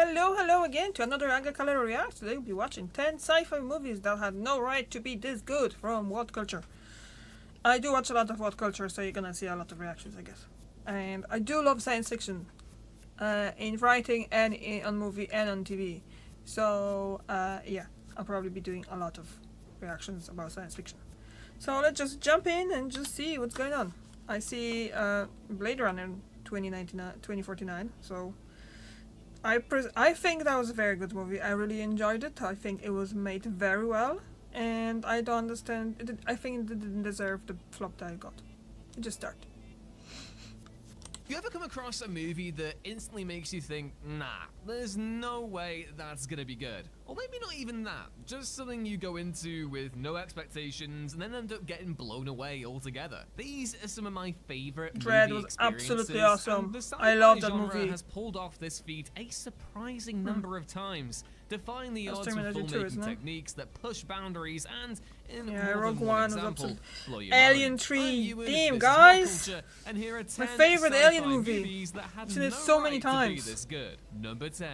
Hello again to another Anga Color Reacts. Today we'll be watching 10 sci-fi movies that had no right to be this good from What Culture. I do watch a lot of What Culture, so you're gonna see a lot of reactions, I guess. And I do love science fiction, in writing and on movie and on TV. So, yeah, I'll probably be doing a lot of reactions about science fiction. So let's just jump in and just see what's going on. I see Blade Runner 2049, so I think that was a very good movie. I really enjoyed it. I think it was made very well, and I don't understand. I think it didn't deserve the flop that it got. It just started. You ever come across a movie that instantly makes you think, nah, there's no way that's gonna be good? Or maybe not even that, just something you go into with no expectations and then end up getting blown away altogether. These are some of my favorite Dread movie was absolutely experiences, awesome. and the I love that sci-fi genre movie. has pulled off this feat a surprising number of times, defying the That's odds with Terminator 2, filmmaking isn't it? techniques that push boundaries and, in Yeah, more than Rogue one One was example, absolute. blow your Alien mind. 3 I'm Ewan, theme, this is guys! What Culture, and here are 10 My favorite sci-fi Alien movie. movies that had I've seen it no so many right to times. be this good. Number 10.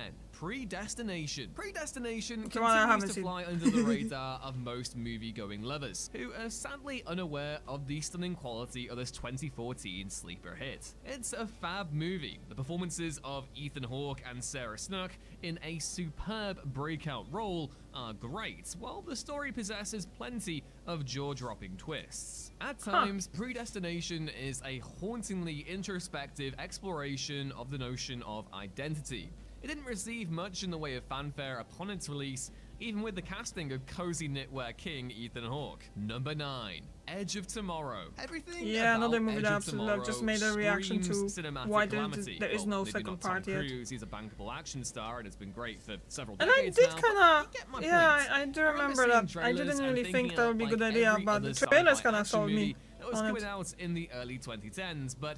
Predestination. Predestination The one I haven't continues to seen. fly under the radar of most movie-going lovers, who are sadly unaware of the stunning quality of this 2014 sleeper hit. It's a fab movie. The performances of Ethan Hawke and Sarah Snook in a superb breakout role are great, while the story possesses plenty of jaw-dropping twists. At times, Predestination is a hauntingly introspective exploration of the notion of identity. It didn't receive much in the way of fanfare upon its release, even with the casting of cozy knitwear king Ethan Hawke. Number 9. Edge of Tomorrow. Everything Yeah, about another movie Edge that I of absolutely love. Just Tomorrow made a reaction to screams cinematic why calamity. there is Well, no maybe second not part Tom yet. Cruise, he's a bankable action star and it's been great for several And I decades did now, kind but you of, get my yeah, point. I do I remember seeing that. I trailers didn't and really thinking think that would be a of, good like, idea, every but other the trailers sci-fi kind of action sold me movie that was on coming it. out in the early 2010s, but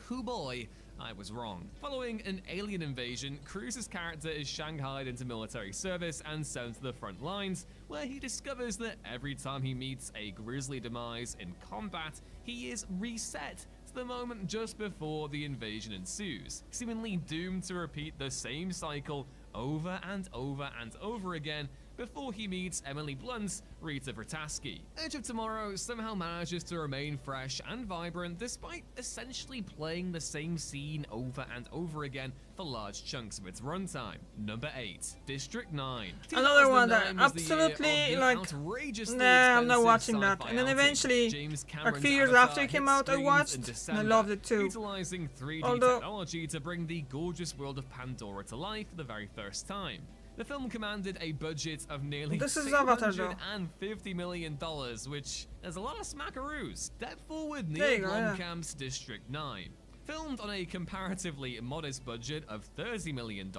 hoo boy, I was wrong. Following an alien invasion, Cruise's character is shanghaied into military service and sent to the front lines, where he discovers that every time he meets a grisly demise in combat, he is reset to the moment just before the invasion ensues, seemingly doomed to repeat the same cycle over and over and over again before he meets Emily Blunt's Rita Vrataski. Edge of Tomorrow somehow manages to remain fresh and vibrant despite essentially playing the same scene over and over again for large chunks of its runtime. Number 8. District 9. Another one that 2009 was the year of absolutely, the like, outrageously nah, I'm not expensive watching that. sci-fi And then outing. eventually, James like a Cameron's few years Avatar after it hit came out, I screens watched, in and I December, loved it too. utilizing 3D Although- technology to bring the gorgeous world of Pandora to life for the very first time. The film commanded a budget of nearly This is Avatar, though. $250 million, which is a lot of smackaroos. Step forward There you Neil go, yeah. Blomkamp's District 9. Filmed on a comparatively modest budget of $30 million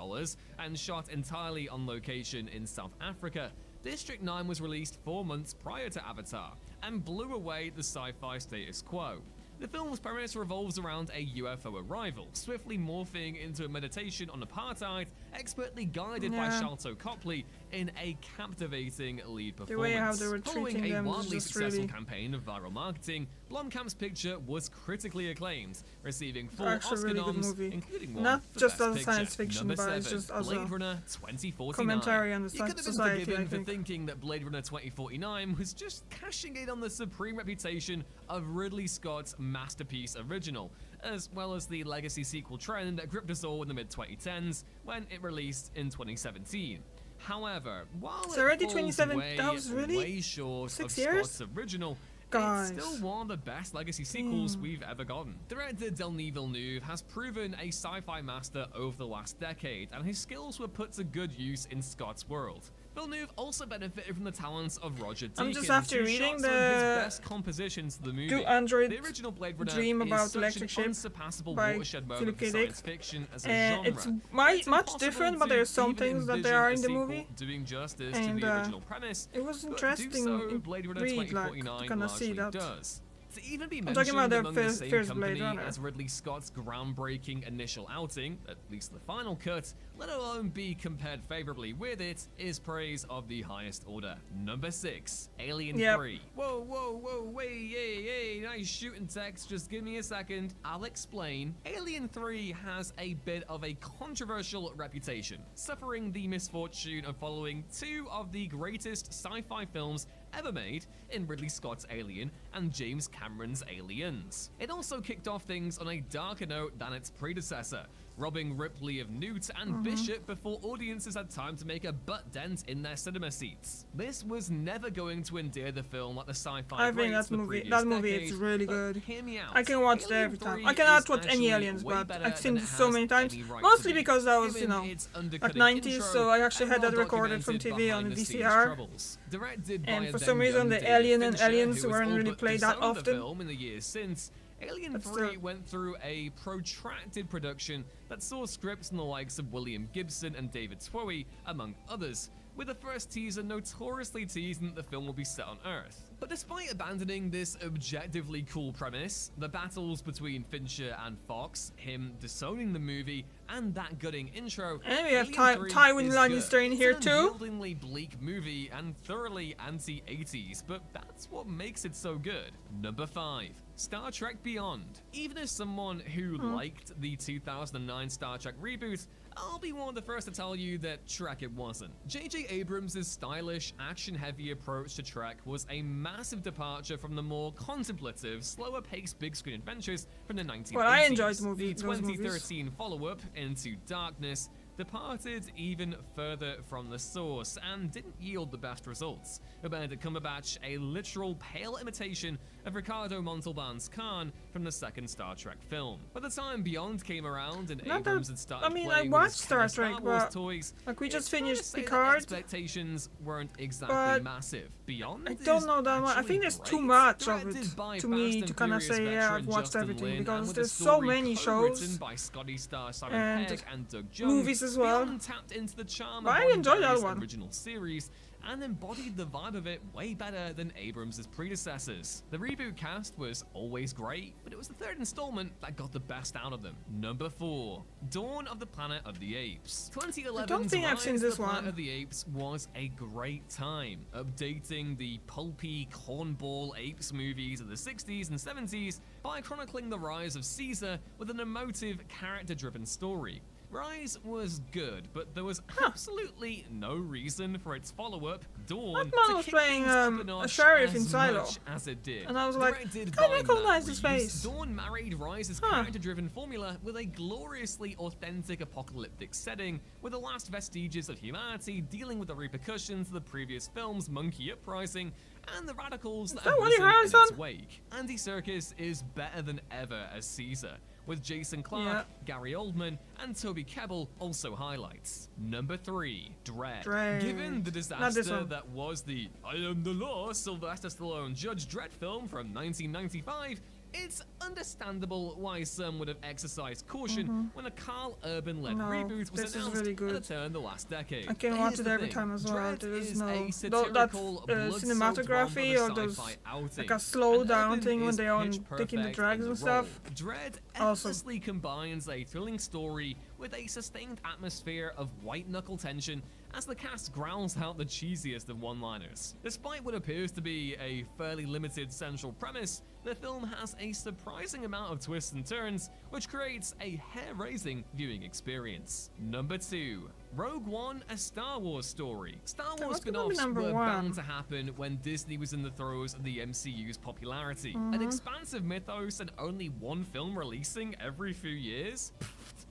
and shot entirely on location in South Africa, District 9 was released 4 months prior to Avatar and blew away the sci-fi status quo. The film's premise revolves around a UFO arrival, swiftly morphing into a meditation on apartheid, expertly guided by Yeah. Sharlto Copley in a captivating lead performance. The way how they were Following treating a them is wildly just successful really campaign of viral marketing, Blomkamp's picture was critically acclaimed, receiving 4 Actually, Oscar really good noms, movie. including one Not for just Best as a Picture. science fiction, Number but it's 7, just as a Blade Runner 2049. commentary on the You could have been society, I forgiven for think. thinking that Blade Runner 2049 was just cashing in on the supreme reputation of Ridley Scott's masterpiece original, as well as the legacy sequel trend that gripped us all in the mid-2010s when it released in 2017. However, while It's it already falls 27 way, that was really way short 6 of years? Scott's original, Guys. it's still one of the best legacy sequels we've ever gotten. Director Denis Villeneuve has proven a sci-fi master over the last decade, and his skills were put to good use in Scott's world. Villeneuve also benefited from the talents of Roger Deakins, I'm just after who reading shot some of his the best compositions to the movie. Do Android The original Blade Runner Dream is About such Electric an Sheep unsurpassable by watershed moment for Philip K. Dick. science fiction as a And genre. it's It's much impossible different, but to there are some even things that envision there are a in the sequel movie. doing justice to And the original premise, it was but interesting do so in Blade Runner read, like, to 2049 kinda see largely that. does. It's To even be I'm mentioned talking about the among the same first Blade company Runner. as Ridley Scott's groundbreaking initial outing, at least the final cut, let alone be compared favorably with it, is praise of the highest order. Number 6, Alien 3. Whoa, wait, yay, nice shooting text, just give me a second. I'll explain. Alien 3 has a bit of a controversial reputation, suffering the misfortune of following two of the greatest sci-fi films ever made in Ridley Scott's Alien and James Cameron's Aliens. It also kicked off things on a darker note than its predecessor, robbing Ripley of Newt and Bishop before audiences had time to make a butt dent in their cinema seats. This was never going to endear the film like the sci-fi I think greats of the previous that movie decade, is really but good. hear me out. I can watch it Alien every time. 3 I cannot is watch any actually Aliens, way but better I've seen than it it so has many times. any right Mostly to be, because I was, given its like undercutting 90s, intro so I actually had and that recorded from well-documented TV on the behind-the-scenes VCR. troubles. Directed by And a for some then reason, young the David Alien and Fincher, Aliens who has weren't all really but played that disowned the often. film in the years since. Alien But 3 still. went through a protracted production that saw scripts from the likes of William Gibson and David Twohy, among others, with the first teaser notoriously teasing that the film will be set on Earth. But despite abandoning this objectively cool premise, the battles between Fincher and Fox, him disowning the movie, and that gutting intro, And we have Alien 3 Tywin is Lannister good. in It's here an too. unyieldingly bleak movie and thoroughly anti-80s, but that's what makes it so good. Number 5. Star Trek Beyond. Even as someone who liked the 2009 Star Trek reboot, I'll be one of the first to tell you that Trek it wasn't. J.J. Abrams' stylish, action-heavy approach to Trek was a massive departure from the more contemplative, slower-paced big-screen adventures from the 1980s. Well, I enjoyed The those movies. 2013 follow-up, Into Darkness, departed even further from the source and didn't yield the best results, with Benedict Cumberbatch a literal pale imitation of Ricardo Montalban's Khan from the second Star Trek film. By the time Beyond came around and Not that- Abrams had started I mean, playing I with watched his Star kind of Trek, Star Wars but, toys, like, we just it's fair to finished say that Picard, expectations weren't exactly but massive. Beyond I don't is know that much. I actually think there's too great. much of Directed it by to me Fast to kind of and say, Furious yeah, I've veteran watched Justin everything, Lin, and because with a there's so story many co-written shows by Scotty Starr, Simon and Pegg, and Doug Jones. movies as well. Beyond tapped into the charm But of I enjoyed that Roddenberry's one. original series and embodied the vibe of it way better than Abrams' predecessors. The reboot cast was always great, but it was the third installment that got the best out of them. Number 4. Dawn of the Planet of the Apes. 2011's think I've Rise seen of this the Planet one. of the Apes was a great time, updating the pulpy cornball apes movies of the 60s and 70s by chronicling the rise of Caesar with an emotive, character-driven story. Rise was good, but there was absolutely no reason for its follow-up, Dawn, That man to was kick playing, things up a notch sheriff in as Silo. much as it did. And I was like, Directed can't by recognize Matt his Reeves, face. Dawn married Rise's character-driven formula with a gloriously authentic apocalyptic setting, with the last vestiges of humanity dealing with the repercussions of the previous film's monkey uprising and the radicals that have Woody risen in its Harrelson? wake. Andy Serkis is better than ever as Caesar, with Jason Clarke, Yeah. Gary Oldman, and Toby Kebbell also highlights. Number 3, Dredd. Dredd. Given the Not this disaster one. that was the I Am the Law Sylvester Stallone Judge Dredd film from 1995, it's understandable why some would have exercised caution when a Carl Urban-led No, reboot was this is announced really at the good. turn of the last decade. I can Here's watch it the every thing, time as well. Dredd There is is no a that satirical, blood-soaked cinematography drama of or a those sci-fi outing. like a slow And down Urban thing when is they're on pitch taking the perfect drags in and the role. stuff. Dredd Awesome. effortlessly combines a thrilling story with a sustained atmosphere of white-knuckle tension as the cast growls out the cheesiest of one-liners. Despite what appears to be a fairly limited central premise, the film has a surprising amount of twists and turns, which creates a hair-raising viewing experience. Number 2. Rogue One, a Star Wars story. Star Wars what's gonna be spin-offs number were one? bound to happen when Disney was in the throes of the MCU's popularity. An expansive mythos and only one film releasing every few years?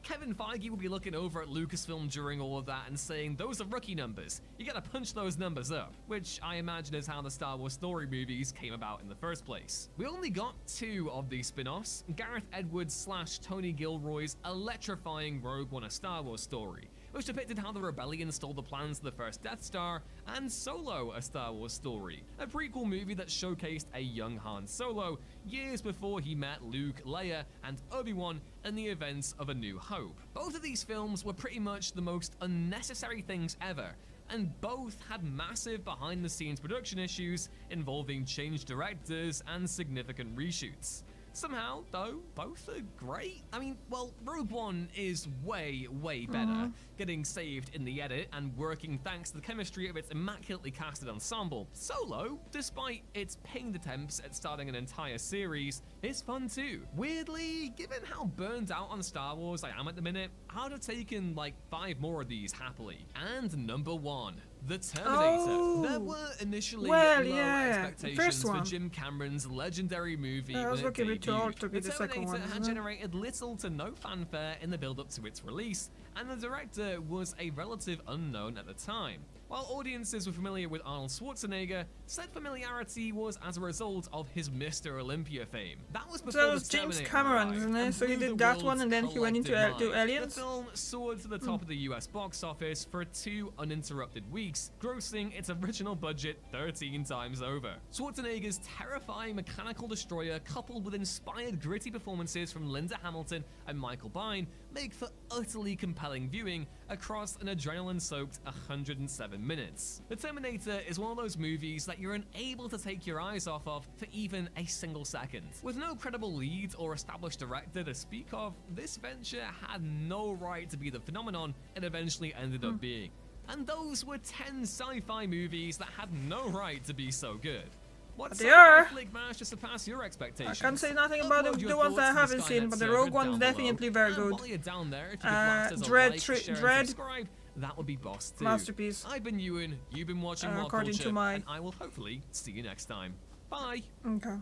Kevin Feige will be looking over at Lucasfilm during all of that and saying, those are rookie numbers. You gotta punch those numbers up, which I imagine is how the Star Wars story movies came about in the first place. We only got 2 of these spin-offs, Gareth Edwards / Tony Gilroy's electrifying Rogue One, a Star Wars story, which depicted how the rebellion stole the plans of the first Death Star, and Solo, a Star Wars story, a prequel movie that showcased a young Han Solo years before he met Luke, Leia, and Obi-Wan in the events of A New Hope. Both of these films were pretty much the most unnecessary things ever, and both had massive behind-the-scenes production issues involving changed directors and significant reshoots. Somehow, though, both are great. I mean, well, Rogue One is way better, getting saved in the edit and working thanks to the chemistry of its immaculately casted ensemble. Solo, despite its pinged attempts at starting an entire series, is fun too. Weirdly, given how burned out on Star Wars I am at the minute, I'd have taken like 5 more of these happily. And number 1. The Terminator. Oh, There were initially well, low yeah, expectations first for one. Jim Cameron's legendary movie I was when it looking a bit too old debuted. to be The the second Terminator one, had isn't it? generated little to no fanfare in the build-up to its release, and the director was a relative unknown at the time. While audiences were familiar with Arnold Schwarzenegger, said familiarity was as a result of his Mr. Olympia fame. That was before So that was the James Terminator Cameron, arrived isn't it? and So he blew did the that one world's and then he went into collective mind. Aliens? The film soared to the top of the US box office for 2 uninterrupted weeks, grossing its original budget 13 times over. Schwarzenegger's terrifying mechanical destroyer, coupled with inspired gritty performances from Linda Hamilton and Michael Biehn, make for utterly compelling viewing across an adrenaline-soaked 107 minutes. The Terminator is one of those movies that you're unable to take your eyes off of for even a single second. With no credible lead or established director to speak of, this venture had no right to be the phenomenon it eventually ended up being. And those were 10 sci-fi movies that had no right to be so good. What They sci-fi are. flick managed to surpass your I expectations? can't say nothing about Upload the your ones that I thoughts to the haven't seen, Skynet but the server Rogue One's down below. definitely very And good. while you're down there, if you could blast us a Dread, like, share, and Dread. subscribe, that would be boss too. Masterpiece. I've been Ewan, you've been watching What according to Culture, my- and I will hopefully see you next time. Bye! Okay.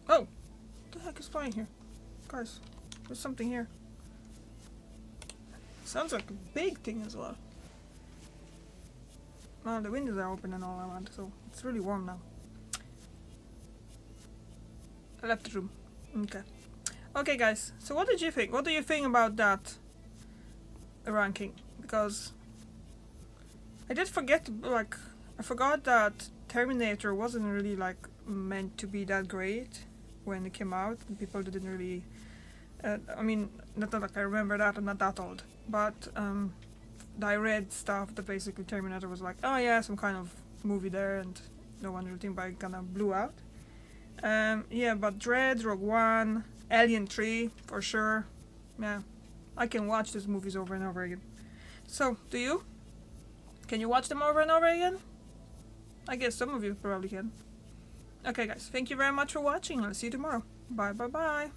Oh! What the heck is flying here? Guys, there's something here. Sounds like a big thing as well. Well, the windows are open and all around, so it's really warm now. I left the room. Okay. Okay, guys. So what did you think? What do you think about that ranking? Because I did forget, like, I forgot that Terminator wasn't really, like, meant to be that great when it came out. People didn't really... I mean, not that like I remember that, I'm not that old. But I read stuff that basically Terminator was like, oh yeah, some kind of movie there, and no one really think, but it kinda blew out. Yeah, but Dread, Rogue One, Alien 3, for sure. Yeah, I can watch these movies over and over again. So, do you? Can you watch them over and over again? I guess some of you probably can. Okay guys, thank you very much for watching. I'll see you tomorrow. Bye bye bye.